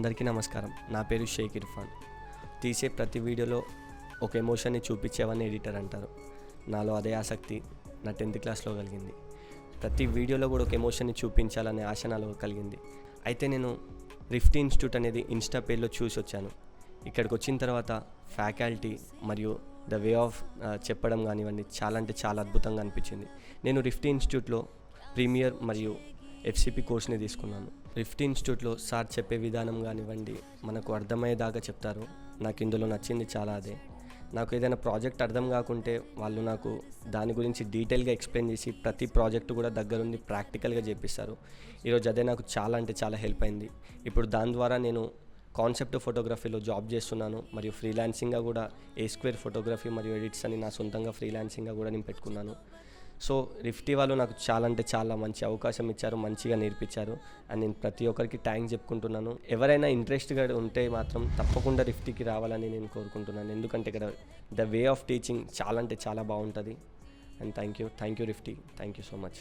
అందరికీ నమస్కారం. నా పేరు షేక్ ఇర్ఫాన్. తీసే ప్రతి వీడియోలో ఒక ఎమోషన్ని చూపించేవని ఎడిటర్ అంటారు. నాలో అదే ఆసక్తి నా 10th క్లాస్లో కలిగింది. ప్రతి వీడియోలో కూడా ఒక ఎమోషన్ని చూపించాలనే ఆశ నాలో కలిగింది. అయితే నేను రిఫ్టీ ఇన్స్టిట్యూట్ అనేది ఇన్స్టా పేజ్లో చూసి వచ్చాను. ఇక్కడికి వచ్చిన తర్వాత ఫ్యాకల్టీ మరియు ద వే ఆఫ్ చెప్పడం కానివ్వండి చాలా అంటే చాలా అద్భుతంగా అనిపించింది. నేను రిఫ్టీ ఇన్స్టిట్యూట్లో ప్రీమియర్ మరియు ఎఫ్సిపి కోర్స్ని తీసుకున్నాను. రిఫ్టీ ఇన్స్టిట్యూట్లో సార్ చెప్పే విధానం కానివ్వండి మనకు అర్థమయ్యేదాకా చెప్తారు. నాకు ఇందులో నచ్చింది చాలా అదే. నాకు ఏదైనా ప్రాజెక్ట్ అర్థం కాకుంటే వాళ్ళు నాకు దాని గురించి డీటెయిల్గా ఎక్స్ప్లెయిన్ చేసి ప్రతి ప్రాజెక్టు కూడా దగ్గరుండి ప్రాక్టికల్గా చేపిస్తారు. ఈరోజు అదే నాకు చాలా అంటే చాలా హెల్ప్ అయింది. ఇప్పుడు దాని ద్వారా నేను కాన్సెప్ట్ ఫోటోగ్రఫీలో జాబ్ చేస్తున్నాను మరియు ఫ్రీలాన్సింగ్గా కూడా A² ఫోటోగ్రఫీ మరియు ఎడిట్స్ అని నా సొంతంగా ఫ్రీలాన్సింగ్గా కూడా నేను పెట్టుకున్నాను. సో రిఫ్టీ వాళ్ళు నాకు చాలా అంటే చాలా మంచి అవకాశం ఇచ్చారు, మంచిగా నేర్పించారు. అండ్ నేను ప్రతి ఒక్కరికి థ్యాంక్స్ చెప్పుకుంటున్నాను. ఎవరైనా ఇంట్రెస్ట్గా ఉంటే మాత్రం తప్పకుండా రిఫ్టీకి రావాలని నేను కోరుకుంటున్నాను. ఎందుకంటే ఇక్కడ ద వే ఆఫ్ టీచింగ్ చాలా అంటే చాలా బాగుంటుంది. అండ్ థ్యాంక్ యూ రిఫ్టీ, థ్యాంక్ యూ సో మచ్.